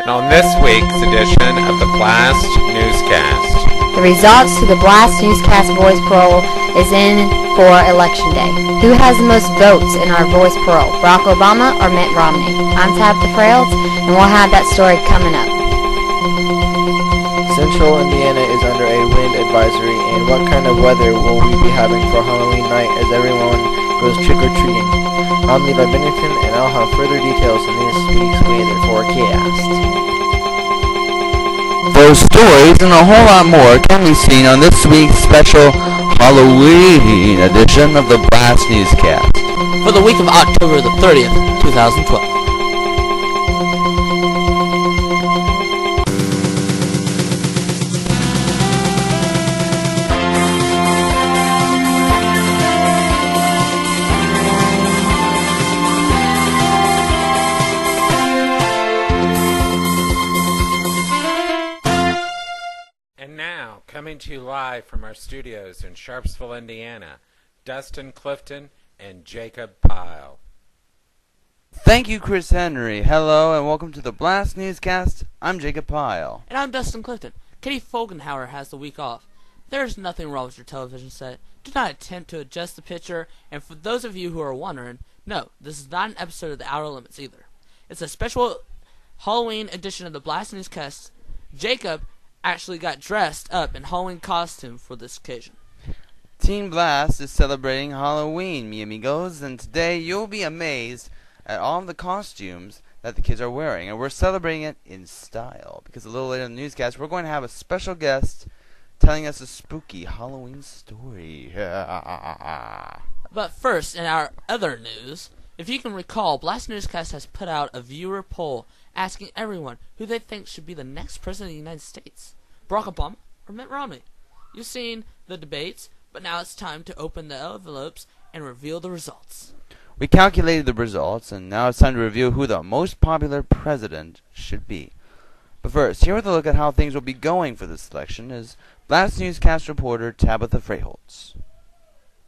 And on this week's edition of the BLAST Newscast, the results to the BLAST Newscast Voice Poll is in for Election Day. Who has the most votes in our Voice Poll, Barack Obama or Mitt Romney? I'm Tabatha Freyholtz, and we'll have that story coming up. Central Indiana is under a wind advisory, and what kind of weather will we be having for Halloween night as everyone goes trick-or-treating? I'm Levi, Bennington, and I'll have further details in this week's weather forecast. Those stories and a whole lot more can be seen on this week's special Halloween edition of the BLAST Newscast for the week of October the 30th, 2012. Coming to you live from our studios in Sharpsville, Indiana, Dustin Clifton and Jacob Pyle. Thank you, Chris Henry. Hello, and welcome to the BLAST Newscast. I'm Jacob Pyle. And I'm Dustin Clifton. Katie Folgenhauer has the week off. There's nothing wrong with your television set. Do not attempt to adjust the picture, and for those of you who are wondering, no, this is not an episode of The Outer Limits either. It's a special Halloween edition of the BLAST Newscast. Jacob actually got dressed up in Halloween costume for this occasion. Team BLAST is celebrating Halloween, mi amigos, and today you'll be amazed at all of the costumes that the kids are wearing, and we're celebrating it in style, because a little later in the newscast we're going to have a special guest telling us a spooky Halloween story. But first, in our other news, if you can recall, BLAST Newscast has put out a viewer poll asking everyone who they think should be the next president of the United States. Barack Obama or Mitt Romney? You've seen the debates, but now it's time to open the envelopes and reveal the results. We calculated the results, and now it's time to review who the most popular president should be. But first, here with a look at how things will be going for this election is BLAST Newscast reporter Tabatha Freyholtz.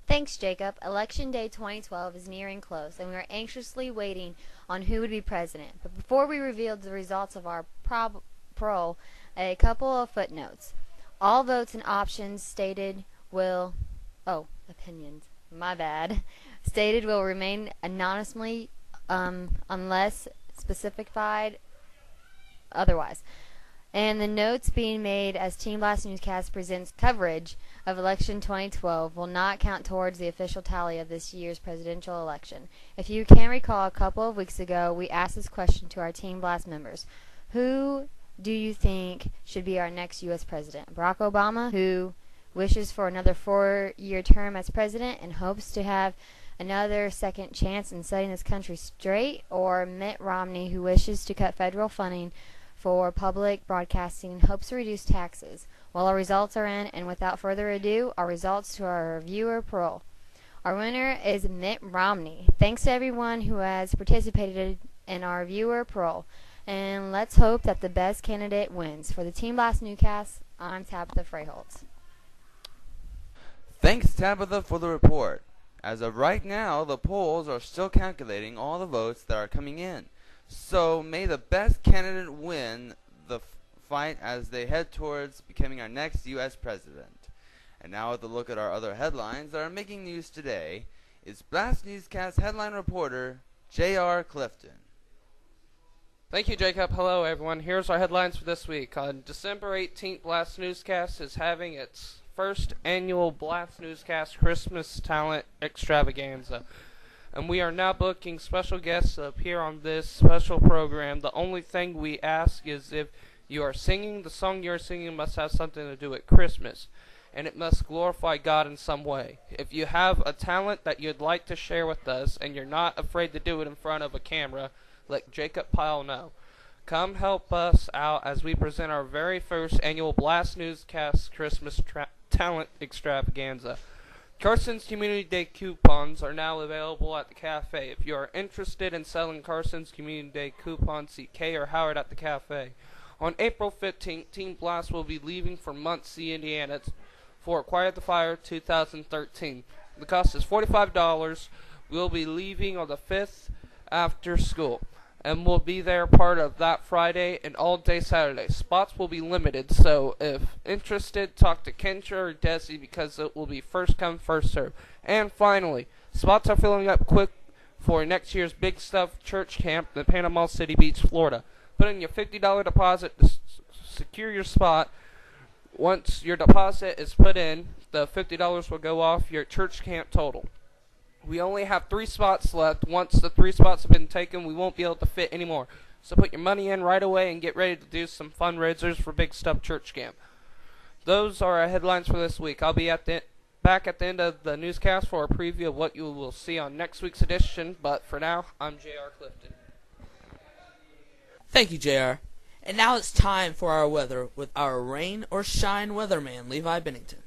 Thanks, Jacob. Election Day 2012 is nearing close, and we are anxiously waiting on who would be president. But before we reveal the results of our poll, a couple of footnotes. All votes and options stated will... opinions. My bad. Stated will remain anonymously unless specified otherwise. And the notes being made as Team BLAST Newscast presents coverage of election 2012 will not count towards the official tally of this year's presidential election. If you can recall, a couple of weeks ago, we asked this question to our Team BLAST members. Who do you think should be our next U.S. president? Barack Obama, who wishes for another 4-year term as president and hopes to have another second chance in setting this country straight, or Mitt Romney, who wishes to cut federal funding for public broadcasting and hopes to reduce taxes? Well, our results are in, and without further ado, our results to our viewer poll. Our winner is Mitt Romney. Thanks to everyone who has participated in our viewer poll, and let's hope that the best candidate wins. For the Team BLAST Newscast, I'm Tabatha Freyholtz. Thanks, Tabatha, for the report. As of right now, the polls are still calculating all the votes that are coming in. So may the best candidate win the fight as they head towards becoming our next U.S. president. And now with a look at our other headlines that are making news today is BLAST Newscast headline reporter J.R. Clifton. Thank you, Jacob. Hello, everyone. Here's our headlines for this week. On December 18th, BLAST Newscast is having its first annual BLAST Newscast Christmas Talent Extravaganza. And we are now booking special guests to appear on this special program. The only thing we ask is if you are singing, the song you're singing must have something to do with Christmas, and it must glorify God in some way. If you have a talent that you'd like to share with us, and you're not afraid to do it in front of a camera, let Jacob Pyle know. Come help us out as we present our very first annual BLAST Newscast Christmas Talent Extravaganza. Carson's Community Day coupons are now available at the cafe. If you are interested in selling Carson's Community Day coupons, see Kay or Howard at the cafe. On April 15th, Team BLAST will be leaving for Muncie, Indiana for Quiet the Fire 2013. The cost is $45. We'll be leaving on the 5th after school. and will be there part of that Friday and all day Saturday. Spots will be limited, so if interested, talk to Kendra or Desi because it will be first come, first serve. And finally, spots are filling up quick for next year's Big Stuff Church Camp in Panama City Beach, Florida. Put in your $50 deposit to secure your spot. Once your deposit is put in, the $50 will go off your church camp total. We only have 3 spots left. Once the 3 spots have been taken, we won't be able to fit anymore. So put your money in right away and get ready to do some fundraisers for Big Stuff Church Camp. Those are our headlines for this week. I'll be back at the end of the newscast for a preview of what you will see on next week's edition. But for now, I'm J.R. Clifton. Thank you, JR. And now it's time for our weather with our rain or shine weatherman, Levi Bennington.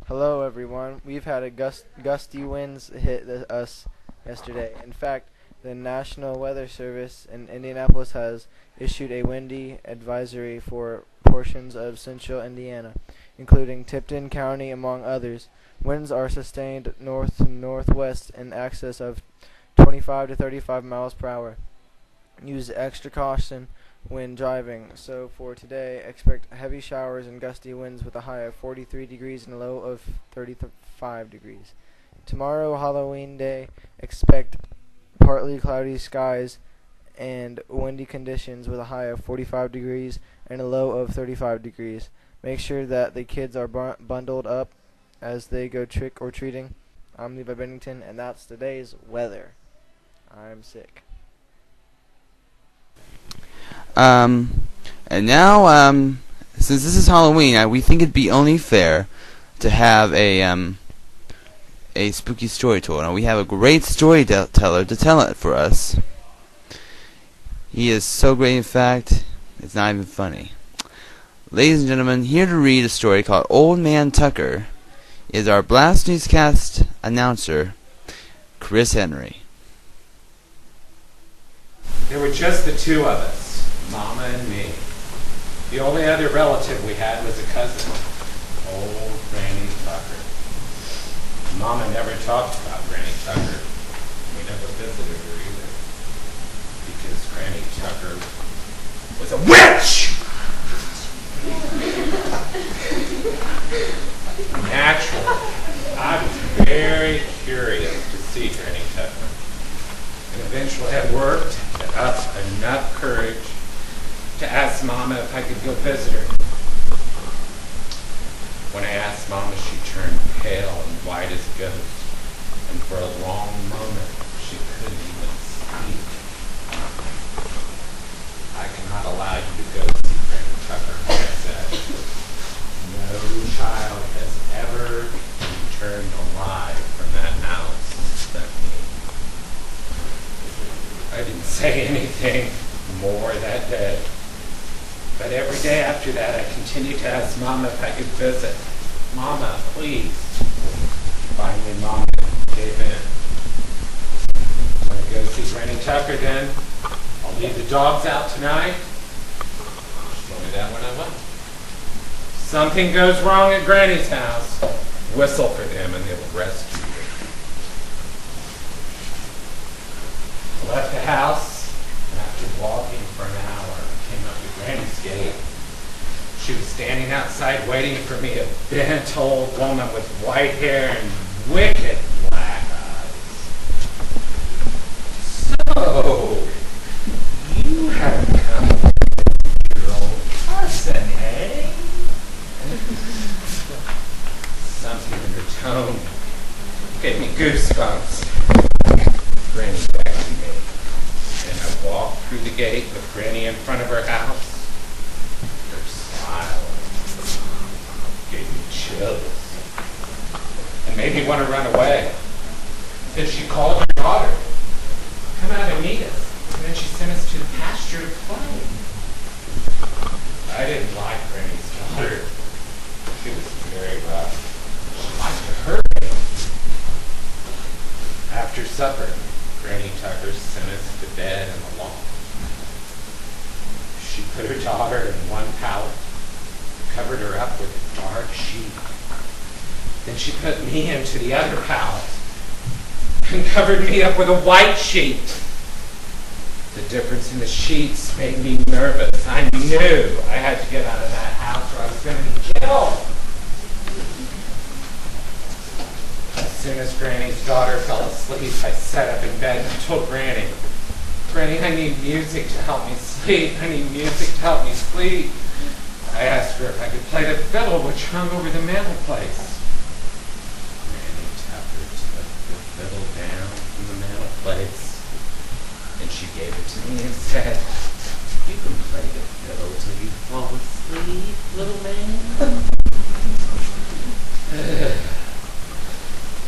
Hello, everyone. We've had a gusty winds hit us yesterday. In fact, the National Weather Service in Indianapolis has issued a windy advisory for portions of central Indiana, including Tipton County, among others. Winds are sustained north to northwest in excess of 25 to 35 miles per hour. Use extra caution when driving. So for today, expect heavy showers and gusty winds with a high of 43 degrees and a low of 35 degrees. Tomorrow, Halloween Day, expect partly cloudy skies and windy conditions with a high of 45 degrees and a low of 35 degrees. Make sure that the kids are bundled up as they go trick-or-treating. I'm Levi Bennington, and that's today's weather. I'm sick. And now, since this is Halloween, we think it'd be only fair to have a spooky story told. Now, we have a great storyteller to tell it for us. He is so great, in fact, it's not even funny. Ladies and gentlemen, here to read a story called Old Man Tucker is our BLAST Newscast announcer, Chris Henry. There were just the two of us, Mama and me. The only other relative we had was a cousin, old Granny Tucker. Mama never talked about Granny Tucker. We never visited her either, because Granny Tucker was a witch! Naturally, I was very curious to see Granny Tucker, and eventually I worked up enough courage to ask Mama if I could go visit her. When I asked Mama, she turned pale and white as a ghost, and for a long moment she couldn't even speak. I cannot allow you to go see Granny Tucker, I said. No child has ever returned alive from that house except me. I didn't say anything more that day. But every day after that, I continued to ask Mama if I could visit. Mama, please. Finally, Mama gave in. Want to go see Granny Tucker then? I'll leave the dogs out tonight. She told me that when I left. Something goes wrong at Granny's house. Whistle for them and they'll rescue you. I left the house, and after walking for an hour, came up to Granny's gate. She was standing outside waiting for me, a bent old woman with white hair and wicked black eyes. So, you have come with your old cousin, eh? Something in her tone gave me goosebumps. Granny beckoned me, and I walked through the gate with Granny in front of her house. Her smile gave me chills and made me want to run away. Then she called her daughter, come out and meet us. And then she sent us to the pasture to play. I didn't like Granny's daughter. She was very rough. She liked to hurt me. After supper, Granny Tucker sent us to bed in the loft. She put her daughter in one pallet, covered her up with a dark sheet. Then she put me into the other pallet and covered me up with a white sheet. The difference in the sheets made me nervous. I knew I had to get out of that house or I was going to be killed. As soon as Granny's daughter fell asleep, I sat up in bed and told Granny, Granny, I need music to help me sleep. I need music to help me sleep. I asked her if I could play the fiddle which hung over the mantelpiece. Granny Tucker took the fiddle down from the mantelpiece and she gave it to me and said, you can play the fiddle till you fall asleep, little man.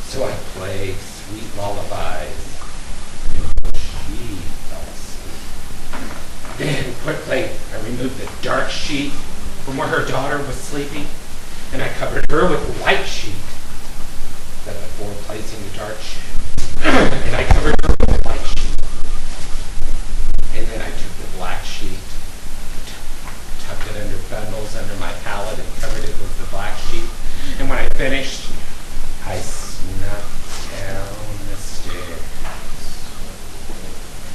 So I played sweet lullabies until she fell asleep. Then quickly I removed the dark sheet from where her daughter was sleeping, and I covered her with a white sheet. Then before placing the dark sheet, and I covered her with a white sheet. And then I took the black sheet, tucked it under bundles under my pallet, and covered it with the black sheet. And when I finished, I snuck down the stairs, and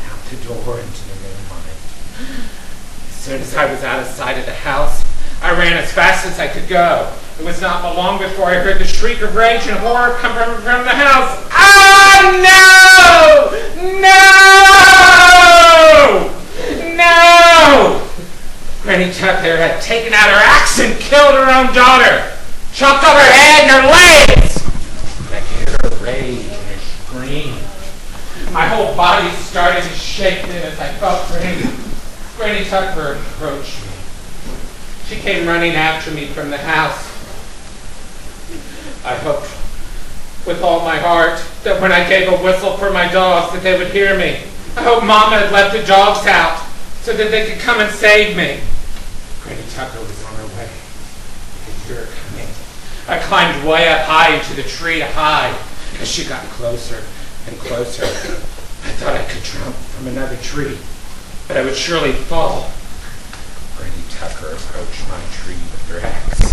out the door into the moonlight. As soon as I was out of sight of the house, I ran as fast as I could go. It was not long before I heard the shriek of rage and horror come from the house. Ah, no! No! No! Granny Tucker had taken out her axe and killed her own daughter, chopped off her head and her legs. I could hear her rage and her scream. My whole body started to shake then as I felt Granny Tucker approach me. She came running after me from the house. I hoped with all my heart that when I gave a whistle for my dogs that they would hear me. I hoped Mama had let the dogs out so that they could come and save me. Granny Tucker was on her way. I could hear her coming. I climbed way up high into the tree to hide. As she got closer and closer, I thought I could jump from another tree, but I would surely fall. Granny Tucker approached my tree with her axe.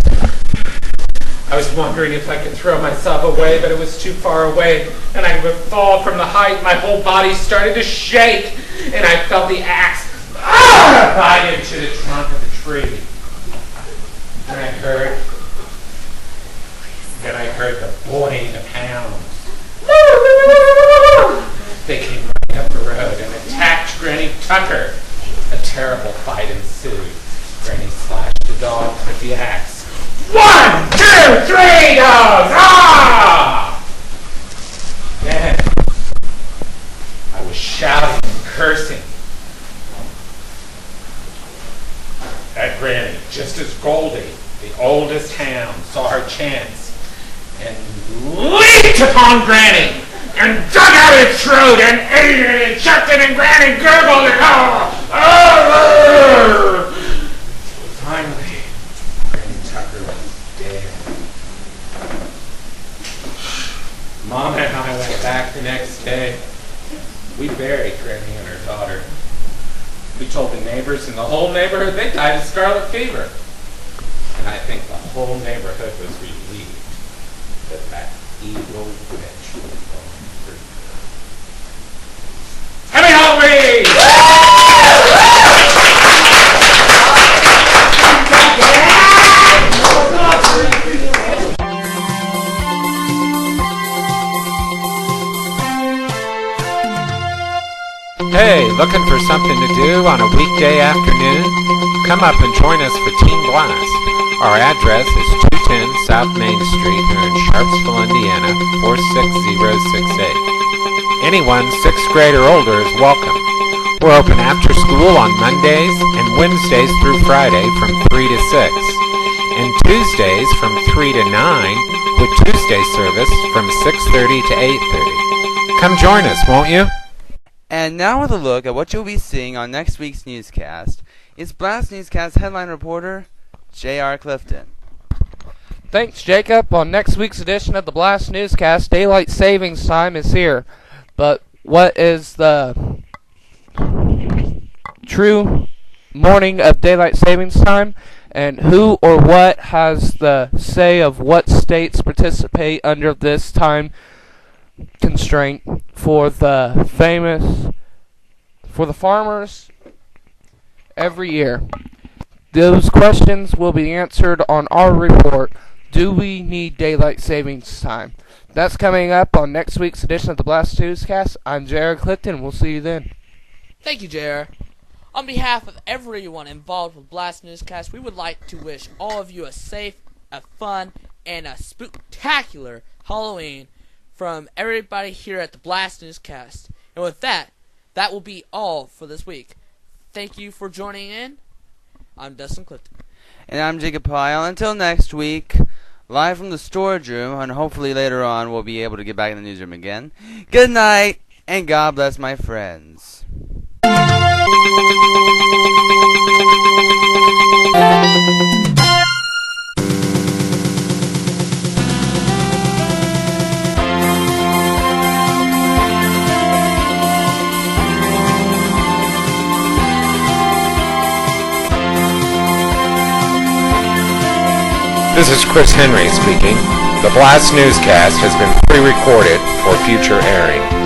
I was wondering if I could throw myself away, but it was too far away, and I would fall from the height. My whole body started to shake, and I felt the axe bite into the trunk of the tree. And I heard the baying of hounds. They came right up the road and attacked Granny Tucker. A terrible fight ensued. Granny slashed the dogs with the axe. 1, 2, 3, dogs! Ah! Then I was shouting and cursing at Granny, just as Goldie, the oldest hound, saw her chance and leaped upon Granny and dug out its throat and ate it and chucked it, and Granny gurgled and finally, Granny Tucker was dead. Mom and I went back the next day. We buried Granny and her daughter. We told the neighbors, and the whole neighborhood they died of scarlet fever. And I think the whole neighborhood was relieved that that evil witch was gone for good. Happy Halloween! Hey, looking for something to do on a weekday afternoon? Come up and join us for Teen Blast. Our address is 210 South Main Street here in Sharpsville, Indiana, 46068. Anyone 6th grade or older is welcome. We're open after school on Mondays and Wednesdays through Friday from 3 to 6, and Tuesdays from 3 to 9, with Tuesday service from 6:30 to 8:30. Come join us, won't you? And now with a look at what you'll be seeing on next week's newscast is BLAST Newscast headline reporter J.R. Clifton. Thanks, Jacob. On next week's edition of the BLAST Newscast, daylight savings time is here. But what is the true morning of daylight savings time? And who or what has the say of what states participate under this time constraint for the famous for the farmers every year. Those questions will be answered on our report, Do We Need Daylight Savings Time? That's coming up on next week's edition of the BLAST Newscast. I'm Jared Clifton. We'll see you then. Thank you, JR. On behalf of everyone involved with BLAST Newscast, we would like to wish all of you a safe, a fun, and a spooktacular Halloween from everybody here at the BLAST Newscast. And with that, that will be all for this week. Thank you for joining in. I'm Dustin Clifton. And I'm Jacob Pyle. Until next week, live from the storage room, and hopefully later on we'll be able to get back in the newsroom again. Good night, and God bless my friends. This is Chris Henry speaking. The BLAST Newscast has been pre-recorded for future airing.